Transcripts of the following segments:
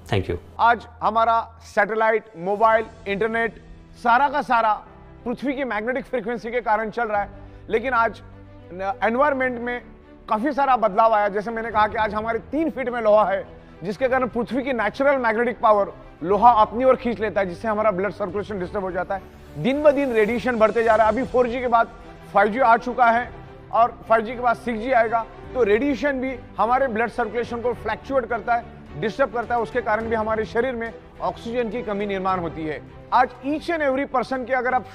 Thank you. आज हमारा satellite, mobile, internet सारा का सारा पृथ्वी की मैग्नेटिक फ्रीक्वेंसी के कारण चल रहा है, लेकिन आज एनवायरमेंट में काफी सारा बदलाव आया। जैसे मैंने कहा कि आज हमारे 3 फीट में लोहा है, जिसके कारण पृथ्वी की नेचुरल मैग्नेटिक पावर लोहा अपनी ओर खींच लेता है, जिससे हमारा ब्लड सर्कुलेशन डिस्टर्ब हो जाता है। दिन ब दिन रेडिएशन बढ़ते जा रहा है। अभी 4G के बाद 5G आ चुका है और 5G के बाद 6G आएगा, तो रेडिएशन भी हमारे ब्लड सर्कुलेशन को फ्लैक्चुएट करता है, डिस्टर्ब करता है। उसके कारण भी हमारे शरीर में ऑक्सीजन की कमी निर्माण होती है। आज ईच एंड एवरी पर्सन की अगर आप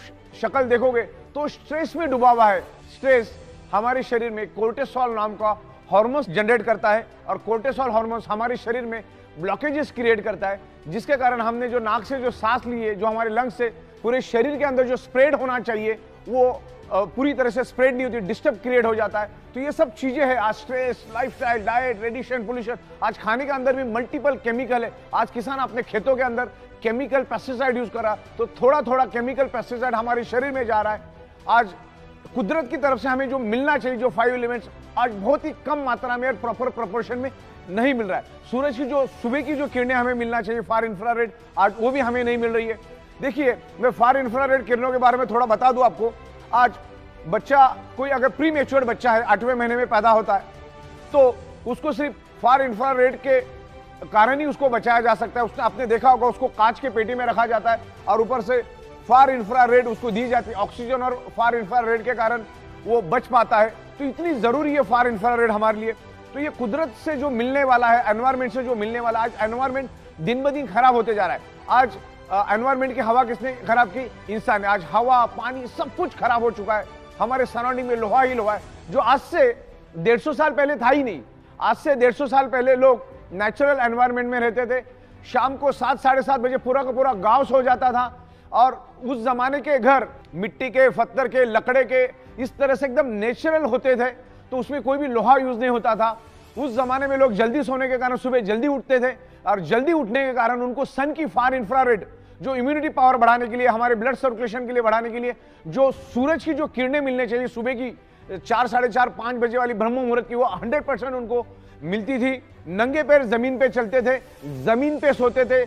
शक्ल देखोगे तो स्ट्रेस में डूबा हुआ है। स्ट्रेस हमारे शरीर में कोर्टिसोल नाम का हार्मोन जनरेट करता है और कोर्टिसोल हार्मोन हमारे शरीर में ब्लॉकेजेस क्रिएट करता है, जिसके कारण हमने जो नाक से जो सांस ली है, जो हमारे लंग्स से पूरे शरीर के अंदर जो स्प्रेड होना चाहिए वो पूरी तरह से स्प्रेड नहीं होती, डिस्टर्ब क्रिएट हो जाता है। तो ये सब चीजें हैं। आज stress, lifestyle, diet, radiation, pollution, आज खाने के अंदर भी मल्टीपल केमिकल है। आज किसान अपने खेतों के अंदर केमिकल पेस्टिसाइड यूज कर रहा है, तो थोड़ा थोड़ा केमिकल पेस्टिसाइड हमारे शरीर में जा रहा है। आज कुदरत की तरफ से हमें जो मिलना चाहिए, जो 5 एलिमेंट्स, आज बहुत ही कम मात्रा में और प्रॉपर प्रोपोर्शन में नहीं मिल रहा है। सूरज की जो सुबह की जो किरणें हमें मिलना चाहिए, फार इंफ्रारेड, आज वो भी हमें नहीं मिल रही है। देखिए, मैं फार इंफ्रारेड किरणों के बारे में थोड़ा बता दूं आपको। आज बच्चा, कोई अगर प्री मैच्योर्ड बच्चा है, 8वें महीने में पैदा होता है, तो उसको सिर्फ फार इंफ्रारेड के कारण ही उसको बचाया जा सकता है। उसने आपने देखा होगा, उसको कांच के पेटी में रखा जाता है और ऊपर से फार इंफ्रारेड उसको दी जाती है। ऑक्सीजन और फार इंफ्रारेड के कारण वो बच पाता है। तो इतनी जरूरी है फार इंफ्रारेड हमारे लिए। तो ये कुदरत से जो मिलने वाला है, एनवायरमेंट से जो मिलने वाला है, आज एनवायरमेंट दिन ब दिन खराब होते जा रहा है। आज एनवायरमेंट की हवा किसने खराब की? इंसान ने। आज हवा, पानी सब कुछ खराब हो चुका है। हमारे सराउंडिंग में लोहा ही लोहा है, जो आज से 150 साल पहले था ही नहीं। आज से 150 साल पहले लोग नेचुरल एनवायरमेंट में रहते थे। शाम को 7, साढ़े 7 बजे पूरा का पूरा गांव सो जाता था और उस जमाने के घर मिट्टी के, पत्थर के, लकड़े के, इस तरह से एकदम नेचुरल होते थे। तो उसमें कोई भी लोहा यूज नहीं होता था। उस जमाने में लोग जल्दी सोने के कारण सुबह जल्दी उठते थे और जल्दी उठने के कारण उनको सन की फार इंफ्रारेड, जो इम्यूनिटी पावर बढ़ाने के लिए, हमारे ब्लड सर्कुलेशन के लिए बढ़ाने के लिए, जो सूरज की जो किरणें मिलने चाहिए सुबह की 4, साढ़े 4, 5 बजे वाली ब्रह्म मुहूर्त की, वो 100% उनको मिलती थी। नंगे पैर जमीन पे चलते थे, जमीन पे सोते थे,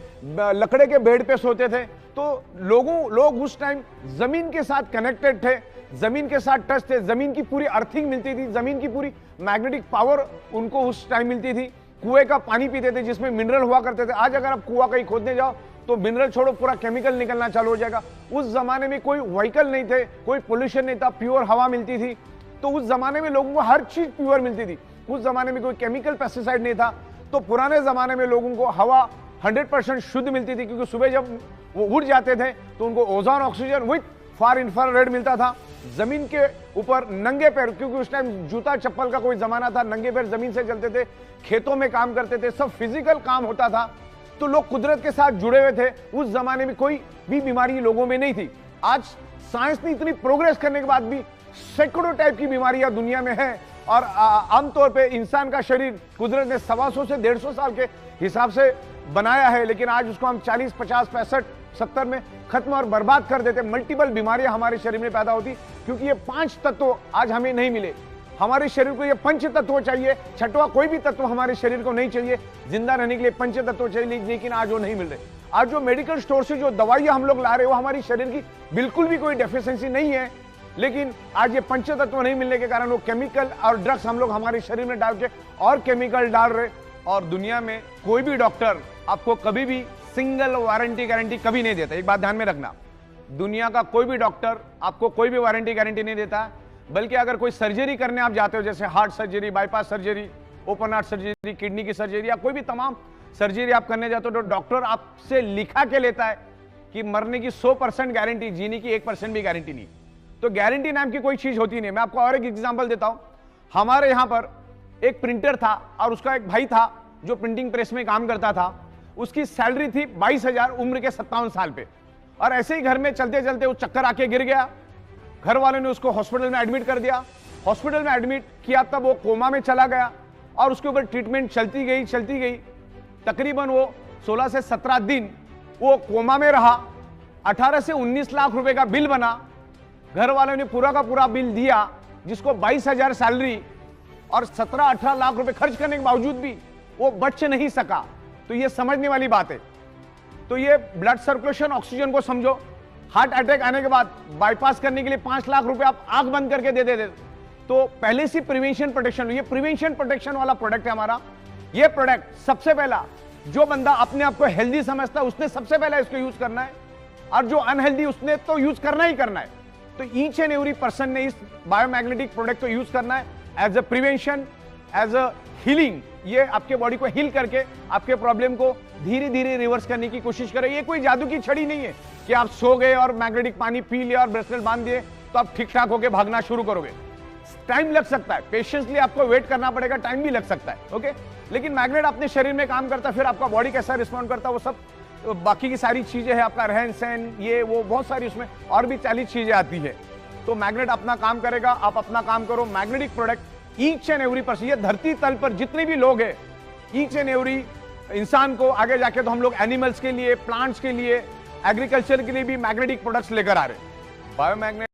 लकड़े के बेड पे सोते थे। तो लोग उस टाइम जमीन के साथ कनेक्टेड थे, जमीन के साथ टच थे। जमीन की पूरी अर्थिंग मिलती थी, जमीन की पूरी मैग्नेटिक पावर उनको उस टाइम मिलती थी। कुएं का पानी पीते थे जिसमें मिनरल हुआ करते थे। आज अगर आप कुआं कहीं खोदने जाओ तो मिनरल छोड़ो, पूरा केमिकल निकलना चालू हो जाएगा। उस जमाने में कोई व्हीकल नहीं थे, कोई पोल्यूशन नहीं था, प्योर हवा मिलती थी। तो उस जमाने में लोगों को हर चीज प्योर मिलती थी। उस जमाने में कोई केमिकल पेस्टिसाइड नहीं था। तो पुराने जमाने में लोगों को हवा 100% शुद्ध मिलती थी, क्योंकि सुबह जब वो उठ जाते थे तो उनको ozone, oxygen with far infrared मिलता था। जमीन के ऊपर नंगे पैर, क्योंकि उस टाइम जूता चप्पल का कोई जमाना था, नंगे पैर जमीन से चलते थे, खेतों में काम करते थे, सब फिजिकल काम होता था। तो लोग कुदरत के साथ जुड़े हुए थे। उस जमाने में कोई भी बीमारी लोगों में नहीं थी। आज साइंस ने इतनी प्रोग्रेस करने के बाद भी सैकड़ों टाइप की बीमारियां दुनिया में है और आमतौर पे इंसान का शरीर कुदरत ने 125 से 150 साल के हिसाब से बनाया है, लेकिन आज उसको हम 40, 50, 65, 70 में खत्म और बर्बाद कर देते। मल्टीपल बीमारियां हमारे शरीर में पैदा होती, क्योंकि ये 5 तत्व आज हमें नहीं मिले। हमारे शरीर को ये पंच तत्व चाहिए, छठवां कोई भी तत्व हमारे शरीर को नहीं चाहिए। जिंदा रहने के लिए पंच तत्व चाहिए, लेकिन आज वो नहीं मिल रहे। आज जो मेडिकल स्टोर से जो दवाइयां हम लोग ला रहे हैं, वो हमारी शरीर की बिल्कुल भी कोई डेफिशिएंसी नहीं है, लेकिन आज ये पंच तत्व नहीं मिलने के कारण वो केमिकल और ड्रग्स हम लोग हमारे शरीर में डाल के और केमिकल डाल रहे। और दुनिया में कोई भी डॉक्टर आपको कभी भी सिंगल वारंटी गारंटी कभी नहीं देता। एक बात ध्यान में रखना, दुनिया का कोई भी डॉक्टर आपको कोई भी वारंटी गारंटी नहीं देता। बल्कि अगर कोई सर्जरी करने आप जाते हो, जैसे heart surgery, bypass surgery, open heart surgery, kidney की सर्जरी या कोई भी तमाम सर्जरी आप करने जाते हो, तो डॉक्टर आपसे लिखा के लेता है कि मरने की 100% गारंटी, जीने की 1% भी गारंटी नहीं। तो गारंटी नाम की कोई चीज होती नहीं। मैं आपको और एक एग्जांपल देता हूं। हमारे यहां पर एक प्रिंटर था और उसका एक भाई था जो प्रिंटिंग प्रेस में काम करता था। उसकी सैलरी थी 22,000 उम्र के 57 साल पे। और ऐसे ही घर में चलते चलते वो चक्कर आके गिर गया। घर वालों ने उसको हॉस्पिटल में एडमिट कर दिया। हॉस्पिटल में एडमिट किया तब वो कोमा में चला गया और उसके ऊपर ट्रीटमेंट चलती गई। तकरीबन वो 16 से 17 दिन वो कोमा में रहा। 18 से 19 लाख रुपए का बिल बना। घर वालों ने पूरा का पूरा बिल दिया, जिसको 22,000 सैलरी और 17-18 लाख रुपए खर्च करने के बावजूद भी वो बच नहीं सका। तो ये समझने वाली बात है। तो ये ब्लड सर्कुलेशन, ऑक्सीजन को समझो। हार्ट अटैक आने के बाद बाईपास करने के लिए 5 लाख रुपए आप आंख बंद करके दे देते, तो पहले से प्रिवेंशन प्रोटेक्शन, ये प्रिवेंशन प्रोटेक्शन वाला प्रोडक्ट है हमारा। ये प्रोडक्ट सबसे पहला, जो बंदा अपने आप को हेल्दी समझता है उसने सबसे पहले इसको यूज करना है, और जो अनहेल्दी उसने तो यूज करना ही करना है। तो ईच एंड एवरी पर्सन ने इस बायोमैग्नेटिक प्रोडक्ट को यूज करना है as a prevention, as a healing. ये आपके बॉडी को हील करके आपके प्रॉब्लम को धीरे धीरे रिवर्स करने की कोशिश करे। ये कोई जादू की छड़ी नहीं है कि आप सो गए और मैग्नेटिक पानी पी लिया और ब्रेसलेट बांध दिए तो आप ठीक ठाक होकर भागना शुरू करोगे। टाइम लग सकता है, पेशेंसली आपको वेट करना पड़ेगा, टाइम भी लग सकता है, ओके। लेकिन मैग्नेट अपने शरीर में काम करता है, फिर आपका बॉडी कैसा रिस्पॉन्ड करता है वो सब बाकी की सारी चीजें हैं, आपका रहन सहन, ये वो बहुत सारी उसमें और भी 40 चीजें आती है। तो मैग्नेट अपना काम करेगा, आप अपना काम करो। Magnetic product each and every person, ये धरती तल पर जितने भी लोग हैं, ईच एंड एवरी इंसान को आगे जाके तो हम लोग एनिमल्स के लिए, प्लांट्स के लिए, एग्रीकल्चर के लिए भी मैग्नेटिक प्रोडक्ट्स लेकर आ रहे हैं। बायोमैग्नेट